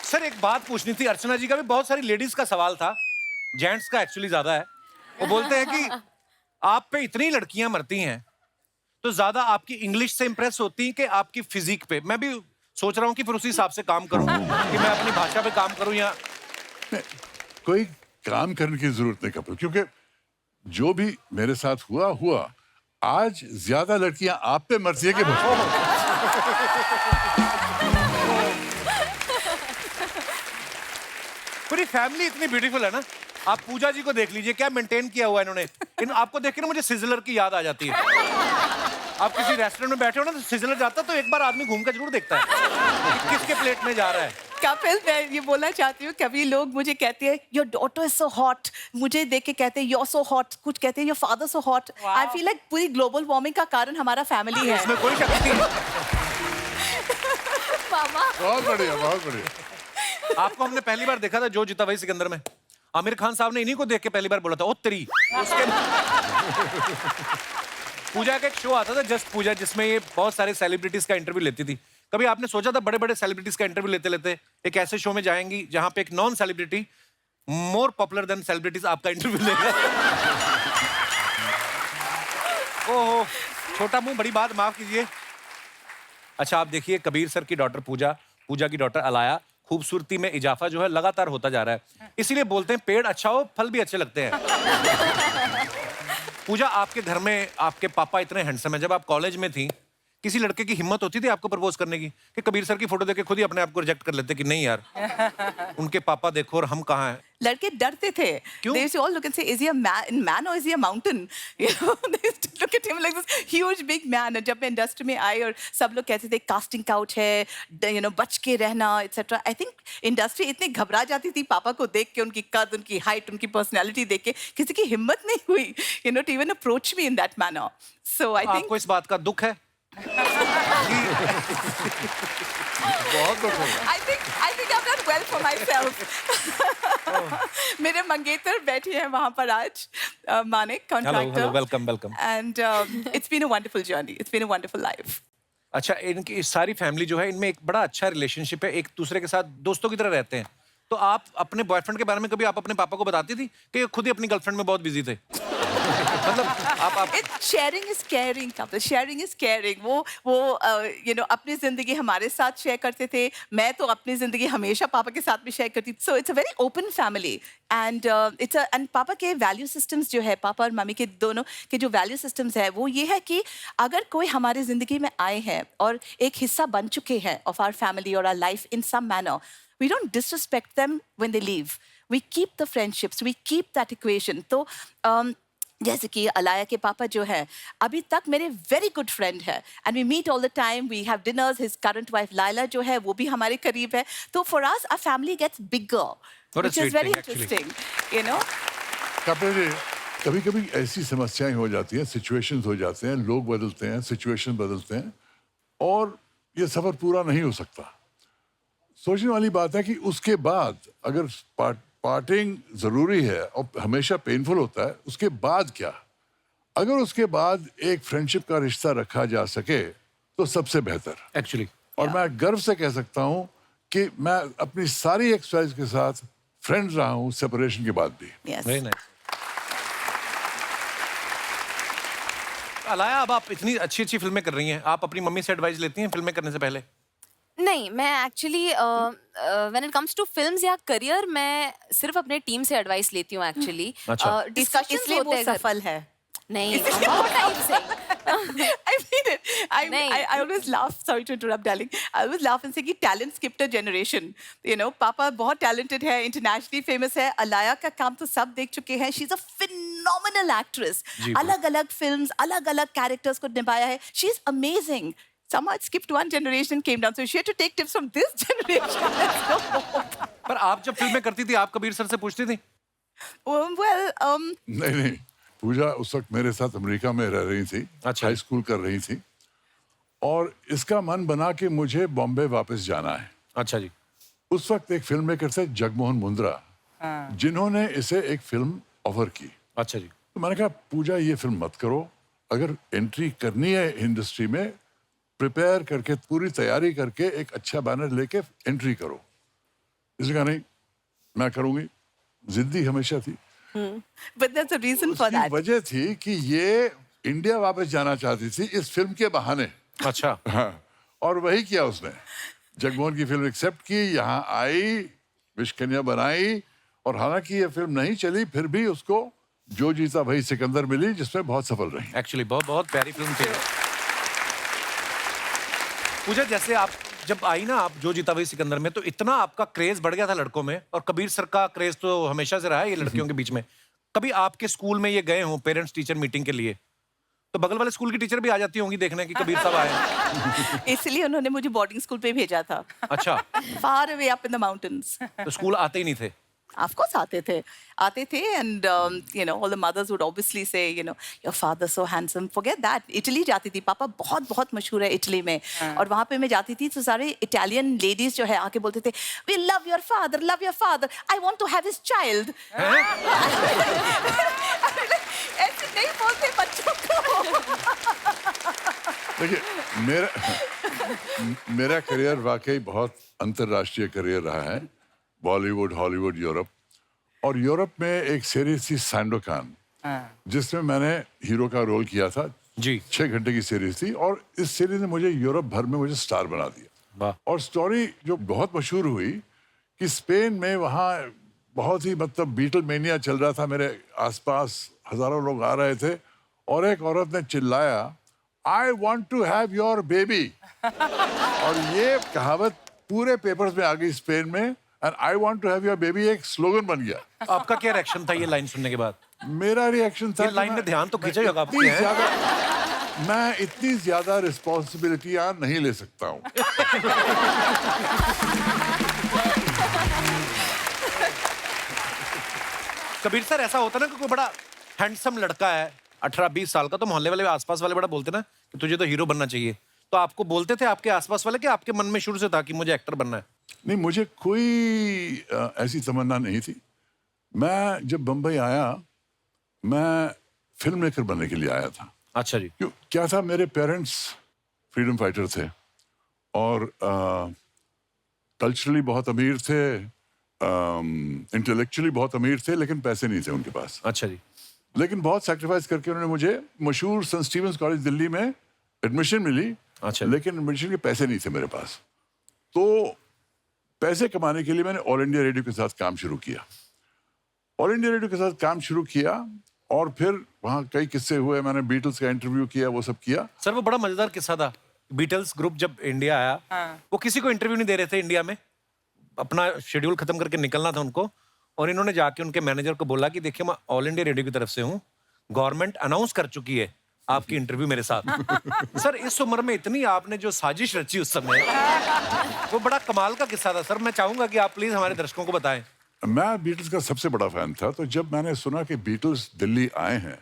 Sir एक बात पूछनी थी, अर्चना जी का भी बहुत सारी लेडीज का सवाल था, जेंट्स का एक्चुअली ज्यादा है। वो बोलते हैं कि आप पे इतनी लड़कियां मरती हैं तो ज्यादा आपकी इंग्लिश से इंप्रेस होती हैं कि आपकी फिजिक पे। मैं भी सोच रहा हूँ कि फिर उसी हिसाब से काम करूं कि मैं अपनी भाषा पे काम करूं या कोई काम करने की जरूरत नहीं कपिल, क्योंकि जो भी मेरे साथ हुआ आज ज्यादा लड़कियां आप पे मरती है कि मुझ पे। पूरी फैमिली इतनी ब्यूटीफुल है ना। आप पूजा जी को देख लीजिए, क्या मेंटेन किया हुआ है इन्होंने। आपको देख के ना मुझे सिजलर की याद आ जाती है। आप किसी रेस्टोरेंट में बैठे हो ना तो सिजलर जाता तो एक बार आदमी घूम कर जरूर देखता है कि किसके प्लेट में जा रहा है। कपिल, मैं ये बोलना चाहती हूँ, कभी लोग मुझे कहते हैं your daughter is so hot, मुझे देख के कहते हैं योर सो हॉट, कुछ कहते हैं your father so hot. I feel like पूरी ग्लोबल वार्मिंग का कारण हमारा फैमिली है। इसमें कोई शक नहीं। मामा बहुत बढ़िया, बहुत बढ़िया। आपको हमने पहली बार देखा था जो जीता वही सिकंदर में। आमिर खान साहब ने इन्हीं को देख के पहली बार बोला था ओ तेरी। उसके पूजा का एक शो आता था जस्ट पूजा, जिसमें ये बहुत सारे सेलिब्रिटीज का इंटरव्यू लेती थी। कभी आपने सोचा था बड़े बड़े सेलिब्रिटीज का इंटरव्यू लेते लेते एक ऐसे शो में जाएंगी जहां पे एक non celebrity more popular than celebrities आपका इंटरव्यू लेगा? ओहो, छोटा मुंह बड़ी बात, माफ कीजिए। अच्छा आप देखिए, कबीर सर की डॉटर पूजा, पूजा की डॉटर अलाया, खूबसूरती में इजाफा जो है लगातार होता जा रहा है। इसीलिए बोलते हैं पेड़ अच्छा हो फल भी अच्छे लगते हैं। पूजा, आपके घर में आपके पापा इतने हैंडसम है, जब आप कॉलेज में थी किसी लड़के की हिम्मत होती थी आपको प्रपोज करने की कि कबीर सर की फोटो देख के खुद ही अपने आप को रिजेक्ट कर लेते कि नहीं यार उनके पापा देखो और हम कहाँ हैं? लड़के डरते थे। क्यों? They used to all look and say, is he a man or is he a mountain? You know, they used to look at him like this huge big man. और जब मैं इंडस्ट्री में आई और सब लोग कहते थे कास्टिंग काउच है, you know, बच के रहना etc. I think इंडस्ट्री इतनी घबरा जाती थी पापा को देख के, उनकी कद, उनकी हाइट, उनकी पर्सनैलिटी देख के, किसी की हिम्मत नहीं हुई, you know, to even approach me in that manner. So I think आपको इस बात का दुख है? बहुत दुख होगा। I think I've done well for myself. मेरे मंगेतर बैठे हैं वहाँ पर आज, Manik contractor. hello, welcome. And it's been a wonderful journey. It's been a wonderful life. अच्छा, इनकी सारी फैमिली जो है इनमें एक बड़ा अच्छा रिलेशनशिप है, एक दूसरे के साथ दोस्तों की तरह रहते हैं। तो आप अपने बॉयफ्रेंड के बारे में कभी आप अपने पापा को बताती थी कि खुद ही अपनी गर्लफ्रेंड में बहुत बिजी थे? मतलब आप sharing is caring, Kapil, sharing is caring. वो यू नो अपनी जिंदगी हमारे साथ शेयर करते थे, मैं तो अपनी जिंदगी हमेशा पापा के साथ भी शेयर करती। So it's a very open family and and पापा के वैल्यू सिस्टम्स जो है, पापा और मम्मी के दोनों के जो वैल्यू सिस्टम्स है वो ये है कि अगर कोई हमारी जिंदगी में आए हैं और एक हिस्सा बन चुके हैं ऑफ आवर फैमिली और our life in some manner, we don't disrespect them when they leave. We keep the friendships, we keep that equation. तो जैसे कि अलाया के पापा जो है अभी तक मेरे वेरी गुड फ्रेंड है and we meet all the time, we have dinners. His current wife Laila जो है वो भी हमारे करीब है। तो for us our family gets bigger, which is very interesting, you know. Kapil ji, कभी कभी ऐसी समस्याएं हो जाती हैं, सिचुएशंस हो जाते हैं, लोग बदलते हैं, सिचुएशन बदलते हैं और ये सफर पूरा नहीं हो सकता। सोचने वाली बात है कि उसके बाद अगर पार्टिंग जरूरी है और हमेशा पेनफुल होता है, उसके बाद क्या? अगर उसके बाद एक फ्रेंडशिप का रिश्ता रखा जा सके तो सबसे बेहतर एक्चुअली। और मैं गर्व से कह सकता हूं कि मैं अपनी सारी एक्सरसाइज के साथ फ्रेंड रहा हूं सेपरेशन के बाद भी। Yes. Very nice. अलाया, अब आप इतनी अच्छी अच्छी फिल्में कर रही हैं, आप अपनी मम्मी से एडवाइस लेती हैं फिल्में करने से पहले? नहीं, मैं actually when it comes to films या करियर, मैं सिर्फ अपने टीम से एडवाइस लेती हूँ एक्चुअली। अच्छा। डिस्कशंस इसलिए होते वो हैं घर सफल है। नहीं, what are you saying? I mean it. नहीं। I always laugh. Sorry to interrupt, darling. I always laugh and say कि talent skipped a generation. You know, पापा बहुत talented है, internationally famous है। अलाया का काम तो सब देख चुके हैं। She's a phenomenal actress. अलग-अलग films, अलग-अलग characters को निभाया है। She's amazing. Somehow it skipped one generation, came down. So she had to take tips from this generation. पर आप जब फिल्में करती थी आप कबीर सर से पूछती थी? नहीं, पूजा उस वक्त मेरे साथ अमेरिका में रह रही थी, अच्छा। हाई स्कूल कर रही थी और इसका मन बना कि मुझे बॉम्बे वापस जाना है। अच्छा जी। उस वक्त एक फिल्म मेकर थे जगमोहन मुंद्रा, जिन्होंने इसे एक फिल्म ऑफर की। अच्छा जी। तो मैंने कहा पूजा ये फिल्म मत करो, अगर एंट्री करनी है इंडस्ट्री में प्रिपेयर करके पूरी तैयारी करके एक अच्छा बैनर लेके एंट्री करो। इसने कहा नहीं, मैं करूंगी। जिद्दी हमेशा थी। But there's a reason for उसकी that. वजह थी कि ये इंडिया वापस जाना चाहती थी इस फिल्म के बहाने। अच्छा। हाँ, और वही किया उसने। जगमोहन की फिल्म एक्सेप्ट की, यहाँ आई, विश कन्या बनाई, और हालांकि ये फिल्म नहीं चली, फिर भी उसको जो जीता वही सिकंदर मिली, जिसमें बहुत सफल रही। एक्चुअली बहुत बहुत प्यारी फिल्म थी। पूजा, जैसे आप जब आई ना, आप जो जीता वही सिकंदर में, तो इतना आपका क्रेज बढ़ गया था लड़कों में, और कबीर सर का क्रेज तो हमेशा से रहा है ये लड़कियों के बीच में। कभी आपके स्कूल में ये गए हों पेरेंट्स टीचर मीटिंग के लिए, तो बगल वाले स्कूल की टीचर भी आ जाती होंगी देखने की कबीर साहब आए हैं। इसलिए उन्होंने मुझे बोर्डिंग स्कूल पे भेजा था, अच्छा, far away up in the mountains. तो स्कूल आते ही नहीं थे? Of course आते थे, and you know, all the mothers would obviously say, you know, your father's so handsome. Forget that. Italy जाती थी, पापा बहुत बहुत मशहूर है इटली में, और वहाँ पे मैं जाती थी तो सारे इटालियन लेडीज जो है आके बोलते थे, we love your father, I want to have his child. ऐसे नहीं बोलते बच्चों को। देखिए, मेरा करियर वाकई बहुत अंतर्राष्ट्रीय करियर रहा है। Bollywood, Hollywood, Europe. और यूरोप में एक सीरीज थी सैंडोकान, जिसमें मैंने हीरो का रोल किया था जी। 6 घंटे की सीरीज थी, और इस सीरीज ने मुझे यूरोप भर में मुझे स्टार बना दिया। वाह। और स्टोरी जो बहुत मशहूर हुई कि स्पेन में वहाँ बहुत ही मतलब बीटल मेनिया चल रहा था, मेरे आसपास हजारों लोग आ रहे थे, और एक औरत ने चिल्लाया, I want to have your baby. और ये कहावत पूरे पेपर्स में आ गई स्पेन में, and I want to have your baby एक स्लोगन बन गया। आपका क्या रिएक्शन था ये लाइन सुनने के बाद? मेरा रिएक्शन था ये लाइन ने ध्यान तो खींचा ही होगा आपके, हैं? मैं इतनी ज्यादा रिस्पॉन्सिबिलिटियां नहीं ले सकता हूँ। कबीर सर, ऐसा होता ना कि कोई बड़ा हैंडसम लड़का है 18-20 साल का, तो मोहल्ले वाले आसपास वाले बड़ा बोलते ना कि तुझे तो हीरो बनना चाहिए, तो आपको बोलते थे आपके आसपास वाले कि आपके मन में शुरू से था कि मुझे एक्टर बनना है? नहीं, मुझे कोई ऐसी तमन्ना नहीं थी। मैं जब बम्बई आया, मैं फिल्म मेकर बनने के लिए आया था। अच्छा जी। क्यों, क्या था, मेरे पेरेंट्स फ्रीडम फाइटर थे, और कल्चरली बहुत अमीर थे, इंटेलेक्चुअली बहुत अमीर थे, लेकिन पैसे नहीं थे उनके पास। अच्छा जी। लेकिन बहुत सैक्रिफाइस करके उन्होंने मुझे मशहूर सेंट स्टीवेंस कॉलेज दिल्ली में एडमिशन मिली। अच्छा। लेकिन एडमिशन के पैसे नहीं थे मेरे पास, तो पैसे कमाने के लिए मैंने ऑल इंडिया रेडियो के साथ काम शुरू किया। ऑल इंडिया रेडियो के साथ काम शुरू किया, और फिर वहाँ कई किस्से हुए। मैंने बीटल्स का इंटरव्यू किया, वो सब किया। सर, वो बड़ा मजेदार किस्सा था। बीटल्स ग्रुप जब इंडिया आया, वो किसी को इंटरव्यू नहीं दे रहे थे इंडिया में, अपना शेड्यूल खत्म करके निकलना था उनको, और इन्होंने जाके उनके मैनेजर को बोला कि देखिए, मैं ऑल इंडिया रेडियो की तरफ से हूँ, गवर्नमेंट अनाउंस कर चुकी है आपकी इंटरव्यू मेरे साथ। सर, इस उम्र में इतनी आपने जो साजिश रची उस समय, वो बड़ा कमाल का किस्सा था। सर, मैं चाहूंगा कि आप प्लीज हमारे दर्शकों को बताएं। मैं बीटल्स का सबसे बड़ा फैन था, तो जब मैंने सुना कि बीटल्स दिल्ली आए हैं,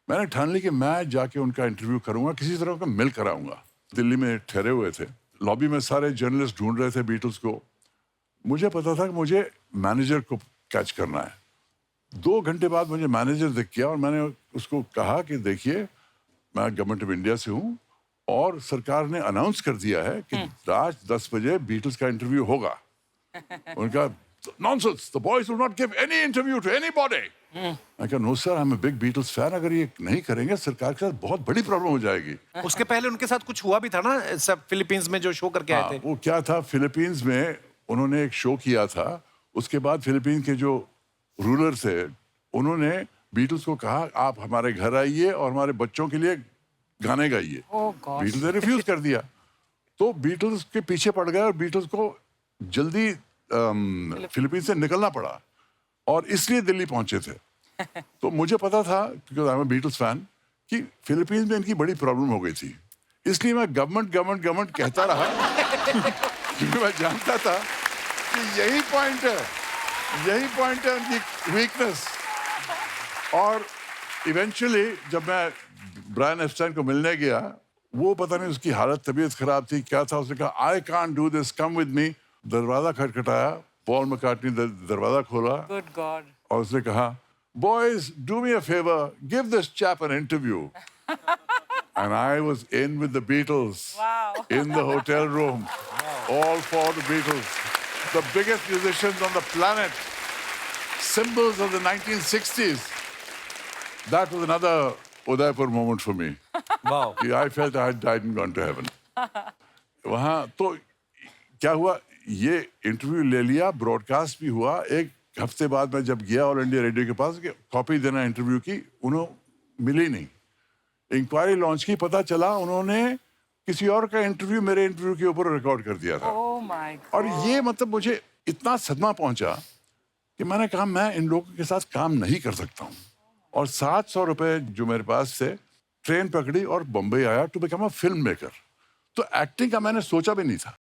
मैंने ठान ली कि मैं जाके उनका इंटरव्यू करूंगा, किसी तरह उनका मिल कराऊंगा। दिल्ली में ठहरे हुए थे, लॉबी में सारे जर्नलिस्ट ढूंढ रहे थे बीटल्स को। मुझे पता था कि मुझे मैनेजर को कैच करना है। 2 घंटे बाद मुझे मैनेजर दिख गया, और मैंने उसको कहा कि देखिए, मैं गवर्नमेंट ऑफ इंडिया से हूँ, और सरकार ने अनाउंस कर दिया है कि रात 10 बजे बीटल्स का इंटरव्यू होगा। उनका nonsense, the boys will not give any interview to anybody. मैं कहा, no sir, I am a big Beatles fan, अगर ये नहीं करेंगे सरकार के साथ बहुत बड़ी प्रॉब्लम हो जाएगी। उसके पहले उनके साथ कुछ हुआ भी था ना, सब फिलीपींस में जो शो करके आए थे। वो क्या था, फिलीपींस में उन्होंने एक शो किया था। उसके बाद फिलीपींस के जो रूलर थे, उन्होंने बीटल्स को कहा, आप हमारे घर आइए और हमारे बच्चों के लिए गाने गाइए। बीटल्स ने रिफ्यूज कर दिया, तो बीटल्स के पीछे पड़ गए, और बीटल्स को जल्दी फिलीपींस से निकलना पड़ा, और इसलिए दिल्ली पहुंचे थे। तो मुझे पता था, क्योंकि I am a Beatles fan, कि फिलीपींस में इनकी बड़ी प्रॉब्लम हो गई थी। इसलिए मैं गवर्नमेंट कहता रहा, क्योंकि मैं जानता था कि यही पॉइंट है उनकी वीकनेस। और इवेंचुअली जब मैं ब्रायन एप्स्टाइन को मिलने गया, वो पता नहीं उसकी हालत, तबीयत खराब थी, क्या था, उसने कहा, I can't do this, come with me. दरवाजा खटखटाया, पॉल मैकार्टनी दरवाजा खोला, Good God. और उसने कहा, boys do me a favour, give this chap an interview. and I was in with the Beatles. Wow. In the hotel room. All for the Beatles. The biggest musicians on the planet. Symbols of the 1960s. That was another Udaipur moment for me. वाह I felt I had died and gone to heaven. वहाँ तो क्या हुआ, ये interview ले लिया, broadcast भी हुआ. एक हफ्ते बाद मैं जब गया ऑल इंडिया रेडियो के पास कि कॉपी देना इंटरव्यू की, उन्होंने मिली नहीं. इंक्वायरी लॉन्च की, पता चला उन्होंने किसी और का इंटरव्यू मेरे इंटरव्यू के ऊपर रिकॉर्ड कर दिया था. Oh my God. और ये मतलब मुझे इतना सदमा पहुंचा कि मैंने कहा मैं इन लोगों के साथ काम नहीं कर सकता हूँ. और 700 रुपए जो मेरे पास थे, ट्रेन पकड़ी और बम्बई आया to become a film maker. तो एक्टिंग का मैंने सोचा भी नहीं था.